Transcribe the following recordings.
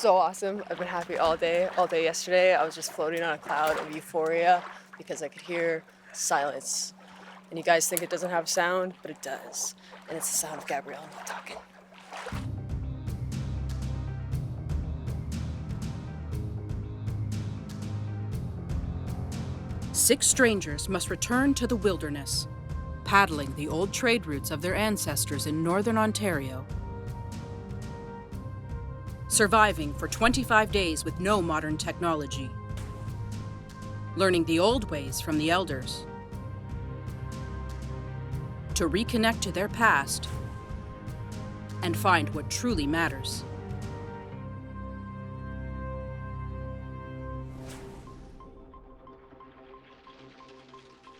so awesome. I've been happy all day yesterday. I was just floating on a cloud of euphoria because I could hear silence. And you guys think it doesn't have sound, but it does. And it's the sound of Gabrielle talking. Six strangers must return to the wilderness, paddling the old trade routes of their ancestors in northern Ontario, surviving for 25 days with no modern technology, learning the old ways from the elders, to reconnect to their past and find what truly matters.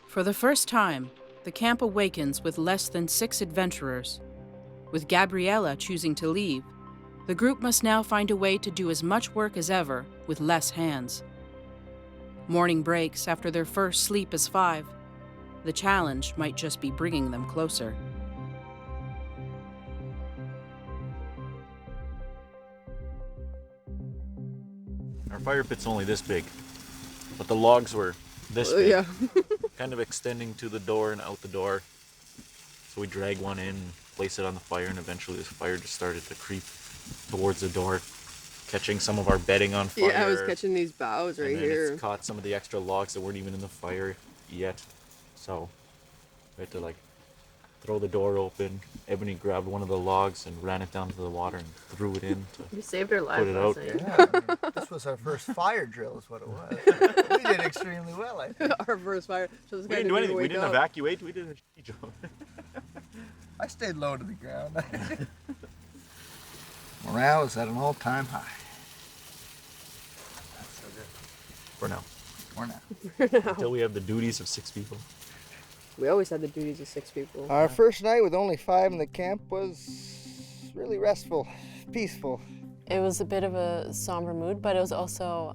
For the first time, the camp awakens with less than 6 adventurers. With Gabriella choosing to leave, the group must now find a way to do as much work as ever with less hands. Morning breaks after their first sleep as 5. The challenge might just be bringing them closer. Our fire pit's only this big, but the logs were this big. Yeah. Kind of extending to the door and out the door. So we drag one in, place it on the fire, and eventually the fire just started to creep towards the door, catching some of our bedding on fire. Yeah, I was catching these boughs right and then here. It's caught some of the extra logs that weren't even in the fire yet. So we had to like throw the door open. Ebony grabbed one of the logs and ran it down to the water and threw it in to You saved our lives put it out. Yeah, I mean, this was our first fire drill is what it was. We did extremely well, I think. Our first fire. So We didn't do anything. We didn't evacuate. We did a job. I stayed low to the ground. Morale is at an all-time high. That's so good. For now. For now. Until we have the duties of 6 people. We always had the duties of 6 people. Our first night with only 5 in the camp was really restful, peaceful. It was a bit of a somber mood, but it was also,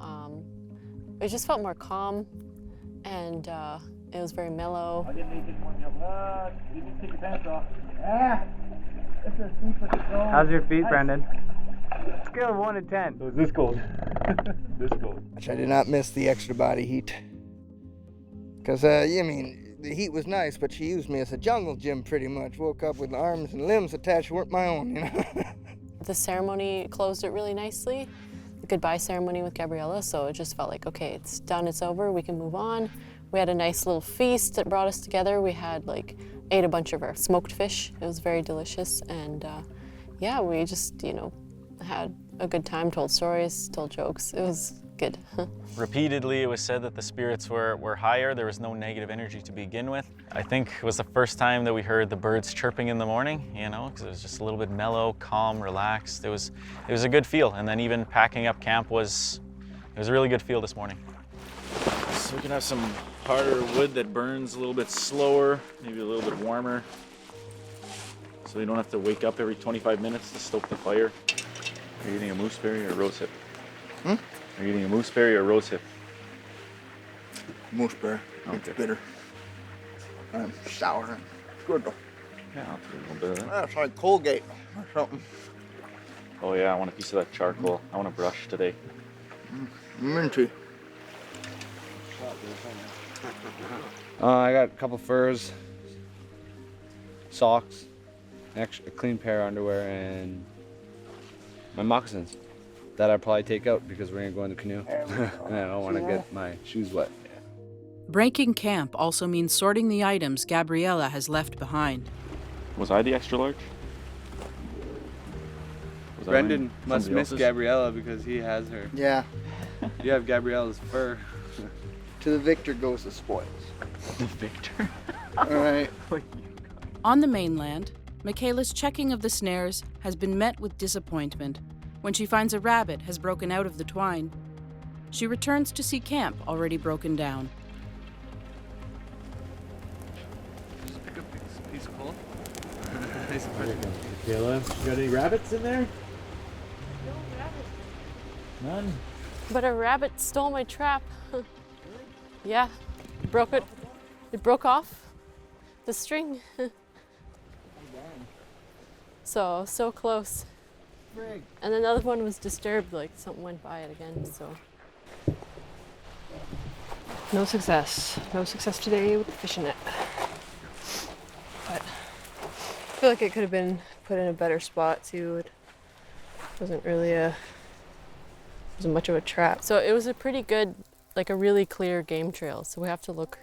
it just felt more calm, and it was very mellow. How's your feet, Brendan? Scale of 1 to 10. It was this cold. This cold. Which I did not miss the extra body heat. Because, I mean, the heat was nice, but she used me as a jungle gym pretty much. Woke up with arms and limbs attached weren't my own, you know. The ceremony closed it really nicely, the goodbye ceremony with Gabriella, so it just felt like, okay, it's done, it's over, we can move on. We had a nice little feast that brought us together. We had ate a bunch of our smoked fish. It was very delicious, and yeah, we just, had a good time, told stories, told jokes. It was good. Repeatedly, it was said that the spirits were higher. There was no negative energy to begin with. I think it was the first time that we heard the birds chirping in the morning, because it was just a little bit mellow, calm, relaxed. It was a good feel. And then even packing up camp was a really good feel this morning. So we can have some harder wood that burns a little bit slower, maybe a little bit warmer. So you don't have to wake up every 25 minutes to stoke the fire. Are you eating a mooseberry or a rose hip? Are you eating a mooseberry or a rose hip? Mooseberry. Okay. It's bitter. Sour. It's good though. Yeah, I'll do a little bit of that. That's like Colgate or something. Oh yeah, I want a piece of that charcoal. I want to brush today. Minty. I got a couple furs, socks, a clean pair of underwear, and my moccasins that I'll probably take out because we're gonna go in the canoe. And I don't want to get my shoes wet. Breaking camp also means sorting the items Gabriella has left behind. Was I the extra large? Was I Brendan wearing must somebody miss else's? Gabriella because he has her. Yeah. You have Gabriella's fur. To the victor goes the spoils. The victor? All right. On the mainland, Michela's checking of the snares has been met with disappointment when she finds a rabbit has broken out of the twine. She returns to see camp already broken down. Just pick up a piece of coal. Michela, you got any rabbits in there? No rabbit. None? But a rabbit stole my trap. Yeah, broke it. It broke off the string. So close. And another one was disturbed, like something went by it again, so. No success. No success today with the fishing net. But I feel like it could have been put in a better spot too. It wasn't much of a trap. So it was a pretty good, like a really clear game trail. So we have to look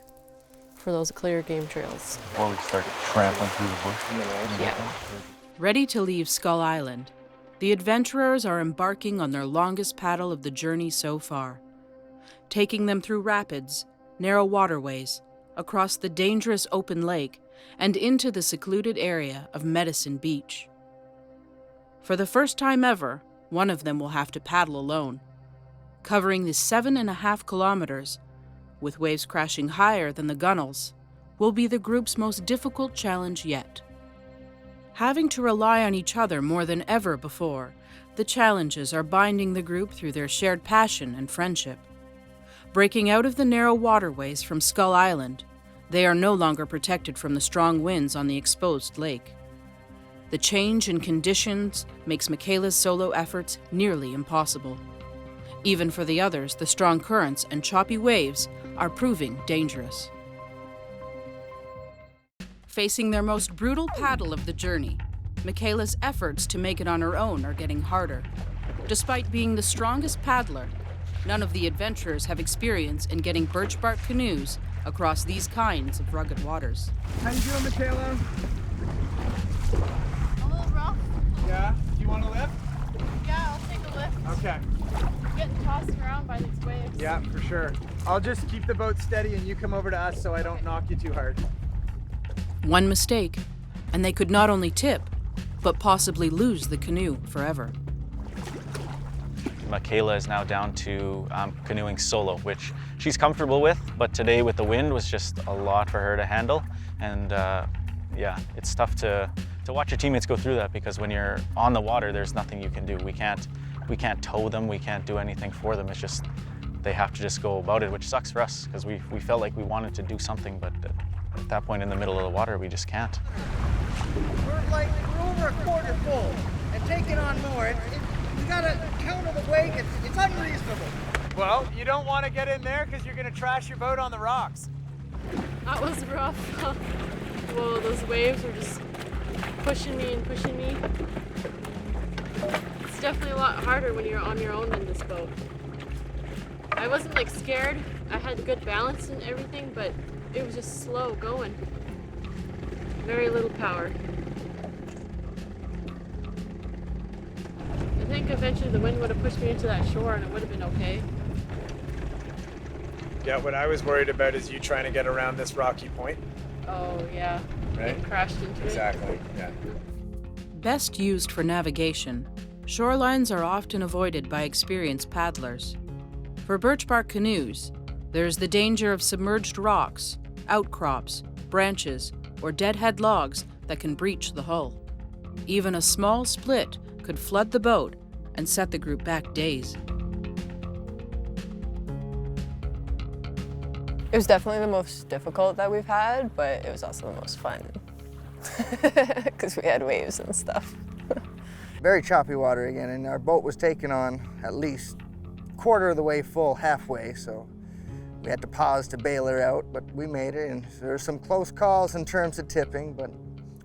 for those clear game trails. Before we start trampling through the bush. Yeah. Ready to leave Skull Island, the adventurers are embarking on their longest paddle of the journey so far, taking them through rapids, narrow waterways, across the dangerous open lake, and into the secluded area of Medicine Beach. For the first time ever, one of them will have to paddle alone, covering the 7.5 kilometers, with waves crashing higher than the gunnels, will be the group's most difficult challenge yet. Having to rely on each other more than ever before, the challenges are binding the group through their shared passion and friendship. Breaking out of the narrow waterways from Skull Island, they are no longer protected from the strong winds on the exposed lake. The change in conditions makes Michela's solo efforts nearly impossible. Even for the others, the strong currents and choppy waves are proving dangerous. Facing their most brutal paddle of the journey, Michela's efforts to make it on her own are getting harder. Despite being the strongest paddler, none of the adventurers have experience in getting birch bark canoes across these kinds of rugged waters. How you doing, Michela? A little rough. Yeah? Do you want to lift? Yeah, I'll take a lift. Okay. I'm getting tossed around by these waves. Yeah, for sure. I'll just keep the boat steady and you come over to us so I don't knock you too hard. One mistake, and they could not only tip, but possibly lose the canoe forever. Michela is now down to canoeing solo, which she's comfortable with, but today with the wind was just a lot for her to handle. And yeah, it's tough to watch your teammates go through that, because when you're on the water, there's nothing you can do. We can't tow them, we can't do anything for them. It's just, they have to just go about it, which sucks for us, because we felt like we wanted to do something, but at that point in the middle of the water, we just can't. We're over a quarter full and taking on more. We gotta counter the wake. It's unreasonable. Well, you don't want to get in there because you're gonna trash your boat on the rocks. That was rough. Whoa, those waves were just pushing me and pushing me. It's definitely a lot harder when you're on your own in this boat. I wasn't like scared. I had good balance and everything, but it was just slow going. Very little power. I think eventually the wind would have pushed me into that shore and it would have been okay. Yeah, what I was worried about is you trying to get around this rocky point. Oh yeah, Right? It crashed into it. Exactly, yeah. Best used for navigation, shorelines are often avoided by experienced paddlers. For birch bark canoes, there is the danger of submerged rocks, outcrops, branches, or deadhead logs that can breach the hull. Even a small split could flood the boat and set the group back days. It was definitely the most difficult that we've had, but it was also the most fun because we had waves and stuff. Very choppy water again, and our boat was taken on at least quarter of the way full, halfway, so we had to pause to bail her out, but we made it, and there were some close calls in terms of tipping, but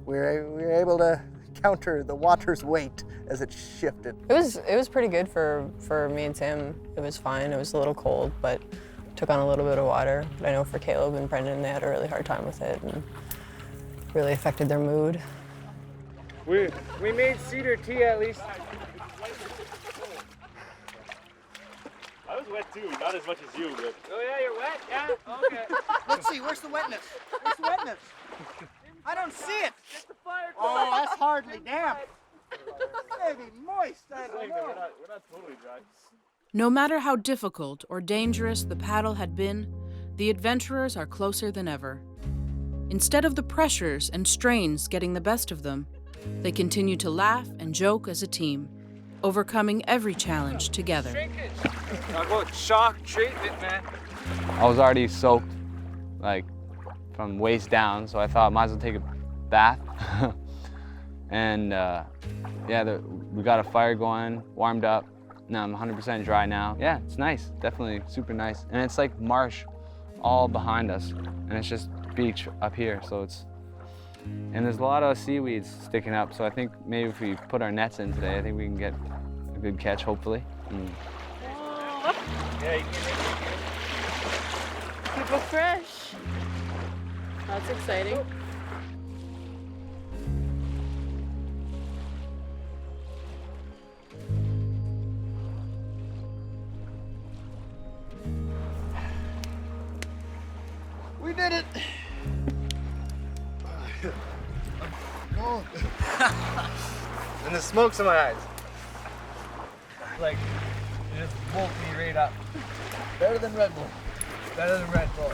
we were able to counter the water's weight as it shifted. It was pretty good for me and Tim. It was fine. It was a little cold, but took on a little bit of water. But I know for Caleb and Brendan, they had a really hard time with it and really affected their mood. We made cedar tea at least. I was wet too, not as much as you, but... Oh yeah, you're wet? Yeah? Okay. Let's see, where's the wetness? Where's the wetness? I don't see it. Get the fire. Oh, that's hardly damp. Maybe moist, I don't know. We're not totally dry. No matter how difficult or dangerous the paddle had been, the adventurers are closer than ever. Instead of the pressures and strains getting the best of them, they continue to laugh and joke as a team, overcoming every challenge together. Talk about shock treatment, man. I was already soaked, like from waist down, so I thought I might as well take a bath. And yeah, we got a fire going, warmed up. Now I'm 100% dry now. Yeah, it's nice, definitely super nice. And it's like marsh all behind us, and it's just beach up here, so and there's a lot of seaweeds sticking up, so I think maybe if we put our nets in today, I think we can get a good catch, hopefully. Keep it fresh. That's exciting. We did it! Oh. And the smoke's in my eyes. Like, it just woke me right up. Better than Red Bull. Better than Red Bull.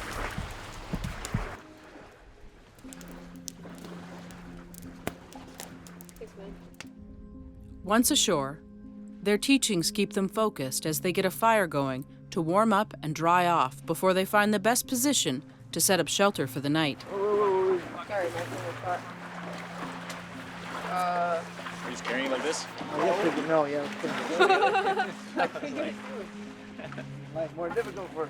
Once ashore, their teachings keep them focused as they get a fire going to warm up and dry off before they find the best position to set up shelter for the night. Sorry, my favorite part. Are you just carrying it like this? No, yeah. Life more difficult for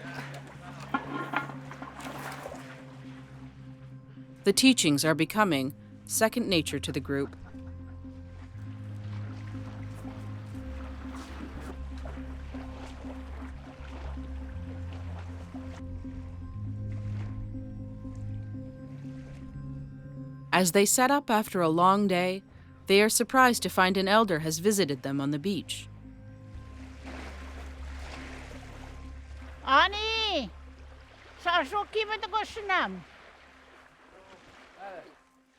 The teachings are becoming second nature to the group. As they set up after a long day, they are surprised to find an elder has visited them on the beach. Ani, sasuki mo to kusnam.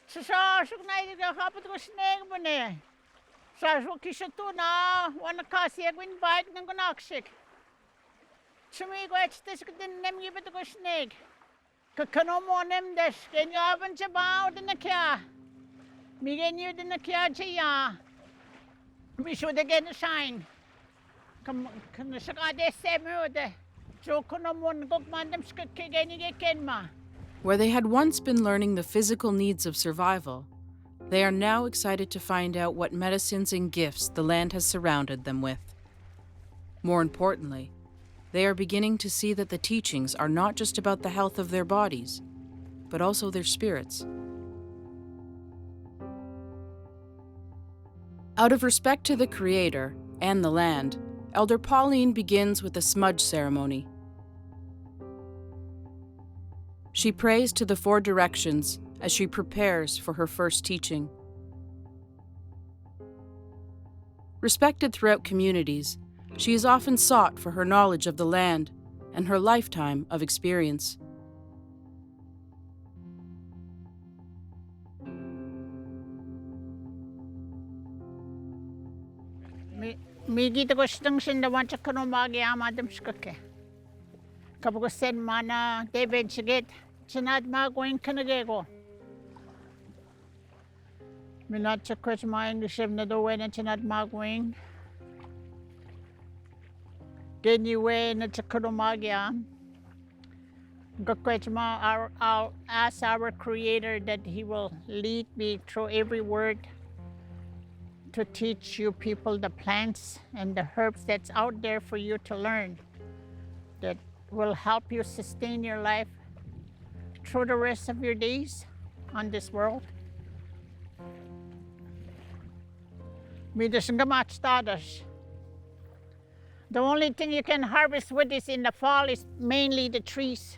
Sasuk na ito kapit ko snake mo ne. Sasuki sa to na wana kasi agwin bike ng kunaksik. Sumi ko etstes ko din nem gibet ko snake. Kakano mo nem des kenyo aban sa bao din na kya. Migen you din na kya siya. We should again sign. Kan saka de semu de. So kuno mo ngokmandam skik kigeni kenma. Where they had once been learning the physical needs of survival, they are now excited to find out what medicines and gifts the land has surrounded them with. More importantly, they are beginning to see that the teachings are not just about the health of their bodies, but also their spirits. Out of respect to the Creator and the land, Elder Pauline begins with a smudge ceremony. She prays to the four directions as she prepares for her first teaching. Respected throughout communities, she is often sought for her knowledge of the land and her lifetime of experience. Migi to gustong sindawan sa kanumagi amadam skake. Kapag sen mana David sigit, sinad magawin kanagego. Minat sa kwes mga English na doon at sinad magawin. Anyway, na sa kanumagi I'll ask our Creator that He will lead me through every word to teach you people the plants and the herbs that's out there for you to learn that will help you sustain your life through the rest of your days on this world. The only thing you can harvest with this in the fall is mainly the trees.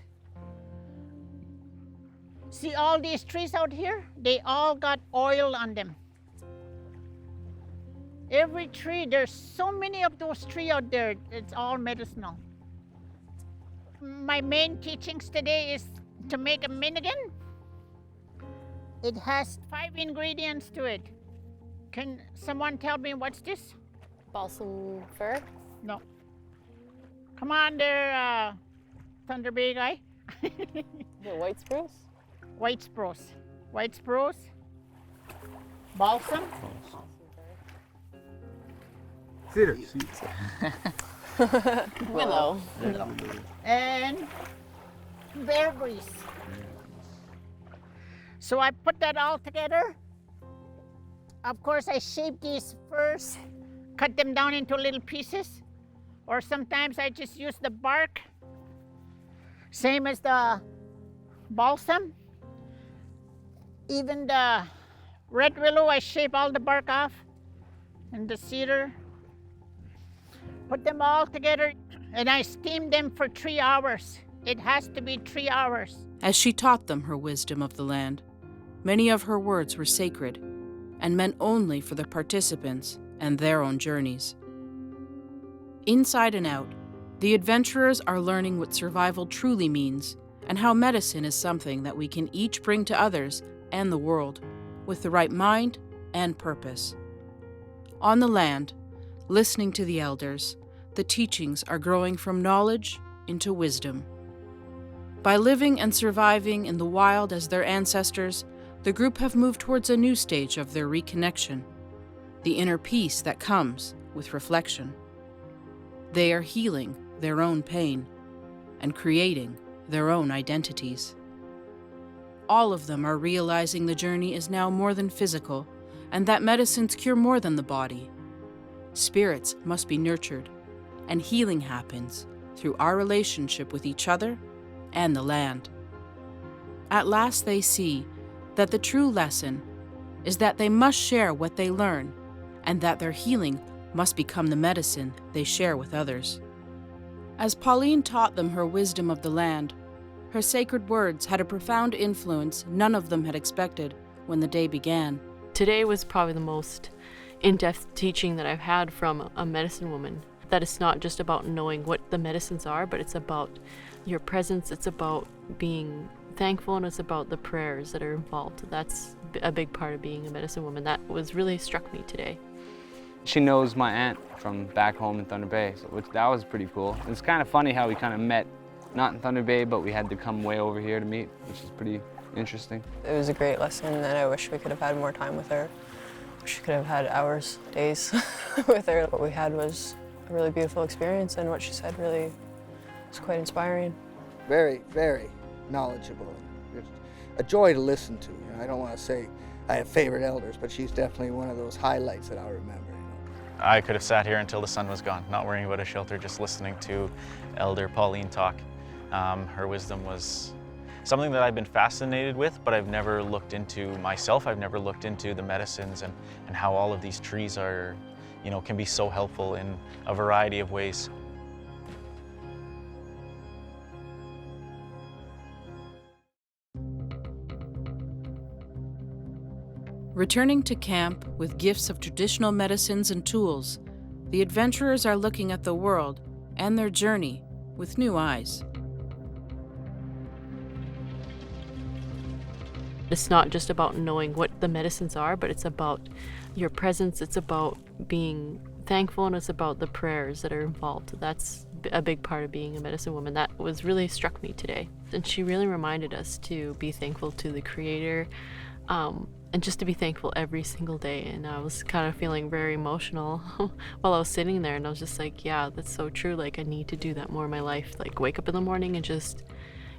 See all these trees out here? They all got oil on them. Every tree, there's so many of those trees out there, it's all medicinal. My main teachings today is to make a minigan. It has 5 ingredients to it. Can someone tell me what's this? Balsam fir? No. Come on there, Thunder Bay guy. The white spruce? White spruce. White spruce. Balsam. Cedar. Willow. And berries. So I put that all together Of course, I shape these first, cut them down into little pieces, or sometimes I just use the bark, same as the balsam. Even the red willow, I shape all the bark off, and the cedar. Put them all together, and I steam them for 3 hours. It has to be 3 hours. As she taught them her wisdom of the land, many of her words were sacred and meant only for the participants and their own journeys. Inside and out, the adventurers are learning what survival truly means and how medicine is something that we can each bring to others and the world with the right mind and purpose. On the land, listening to the elders, the teachings are growing from knowledge into wisdom. By living and surviving in the wild as their ancestors, the group have moved towards a new stage of their reconnection, the inner peace that comes with reflection. They are healing their own pain and creating their own identities. All of them are realizing the journey is now more than physical and that medicines cure more than the body. Spirits must be nurtured, and healing happens through our relationship with each other and the land. At last they see that the true lesson is that they must share what they learn and that their healing must become the medicine they share with others. As Pauline taught them her wisdom of the land, her sacred words had a profound influence none of them had expected when the day began. Today was probably the most in-depth teaching that I've had from a medicine woman, that it's not just about knowing what the medicines are, but it's about your presence, it's about being thankful, and it's about the prayers that are involved. That's a big part of being a medicine woman. That was really struck me today. She knows my aunt from back home in Thunder Bay, that was pretty cool. It's kind of funny how we kind of met, not in Thunder Bay, but we had to come way over here to meet, which is pretty interesting. It was a great lesson, and I wish we could have had more time with her. Wish we could have had hours, days with her. What we had was a really beautiful experience, and what she said really was quite inspiring. Very, very knowledgeable. It's a joy to listen to. You know, I don't want to say I have favorite elders, but she's definitely one of those highlights that I'll remember. I could have sat here until the sun was gone, not worrying about a shelter, just listening to Elder Pauline talk. Her wisdom was something that I've been fascinated with, but I've never looked into myself. I've never looked into the medicines and how all of these trees are, can be so helpful in a variety of ways. Returning to camp with gifts of traditional medicines and tools, the adventurers are looking at the world and their journey with new eyes. It's not just about knowing what the medicines are, but it's about your presence, it's about being thankful, and it's about the prayers that are involved. That's a big part of being a medicine woman. That was really struck me today. And she really reminded us to be thankful to the Creator, and just to be thankful every single day. And I was kind of feeling very emotional while I was sitting there, and I was just like, yeah, that's so true. Like, I need to do that more in my life. Like, wake up in the morning and just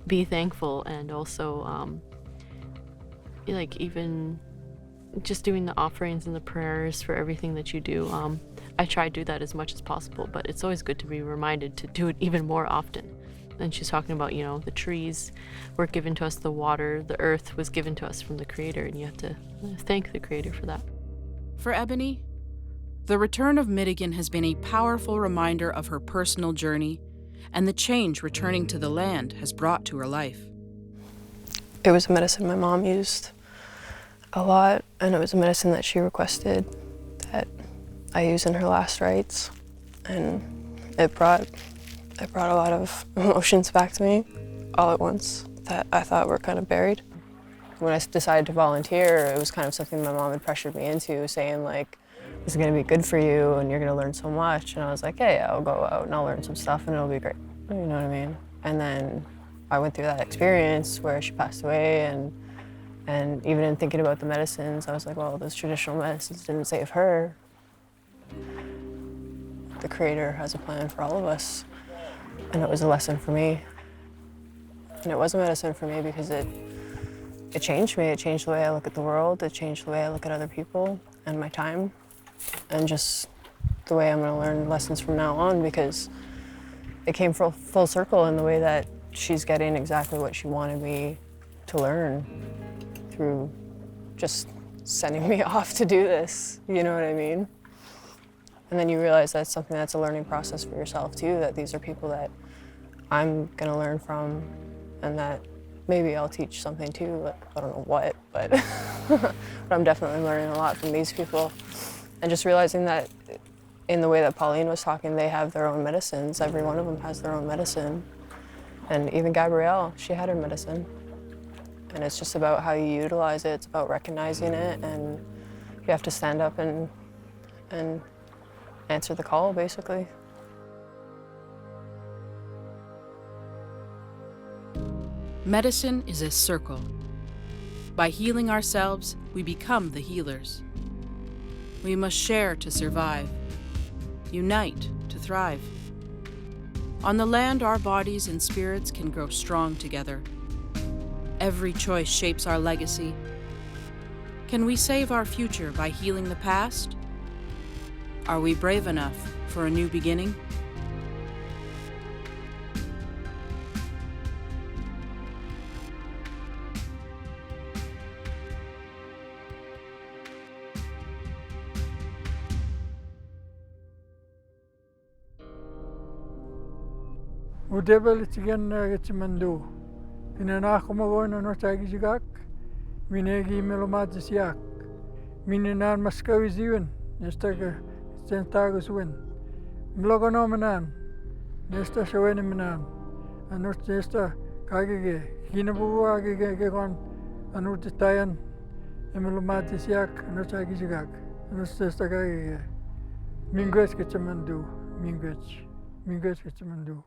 be thankful, and also like even just doing the offerings and the prayers for everything that you do. I try to do that as much as possible, but it's always good to be reminded to do it even more often. And she's talking about, the trees were given to us, the water, the earth was given to us from the Creator, and you have to thank the Creator for that. For Ebony, the return of Midigan has been a powerful reminder of her personal journey and the change returning to the land has brought to her life. It was a medicine my mom used a lot, and it was a medicine that she requested that I use in her last rites, and it brought a lot of emotions back to me all at once that I thought were kind of buried. When I decided to volunteer, it was kind of something my mom had pressured me into, saying like, this is gonna be good for you and you're gonna learn so much. And I was like, hey, I'll go out and I'll learn some stuff and it'll be great. You know what I mean? And then I went through that experience where she passed away, and even in thinking about the medicines, I was like, well, those traditional medicines didn't save her. The Creator has a plan for all of us. And it was a lesson for me. And it was a medicine for me because it changed me. It changed the way I look at the world. It changed the way I look at other people. and my time, and just the way I'm going to learn lessons from now on, because it came full circle in the way that she's getting exactly what she wanted me to learn through just sending me off to do this, you know what I mean? And then you realize that's something that's a learning process for yourself too, that these are people that I'm gonna learn from, and that maybe I'll teach something too, like, I don't know what, but, but I'm definitely learning a lot from these people. And just realizing that in the way that Pauline was talking, they have their own medicines. Every one of them has their own medicine. And even Gabrielle, she had her medicine. And it's just about how you utilize it. It's about recognizing it, and you have to stand up and answer the call, basically. Medicine is a circle. By healing ourselves, we become the healers. We must share to survive, unite to thrive. On the land, our bodies and spirits can grow strong together. Every choice shapes our legacy. Can we save our future by healing the past? Are we brave enough for a new beginning? Udebel itigan gitsimando. Pinanako mo na no tagijigak. Minegi melomajisiak. Mininan maskawiziwen. Nestaga tentagos win. Mlogono manan. Nesta shawene manan. Anut nesta kagige. Hinabu agige gon. Anut tayan. Melomajisiak no tagijigak. Anut nesta kagige. Mingwes gitsimando. Mingwes gitsimando.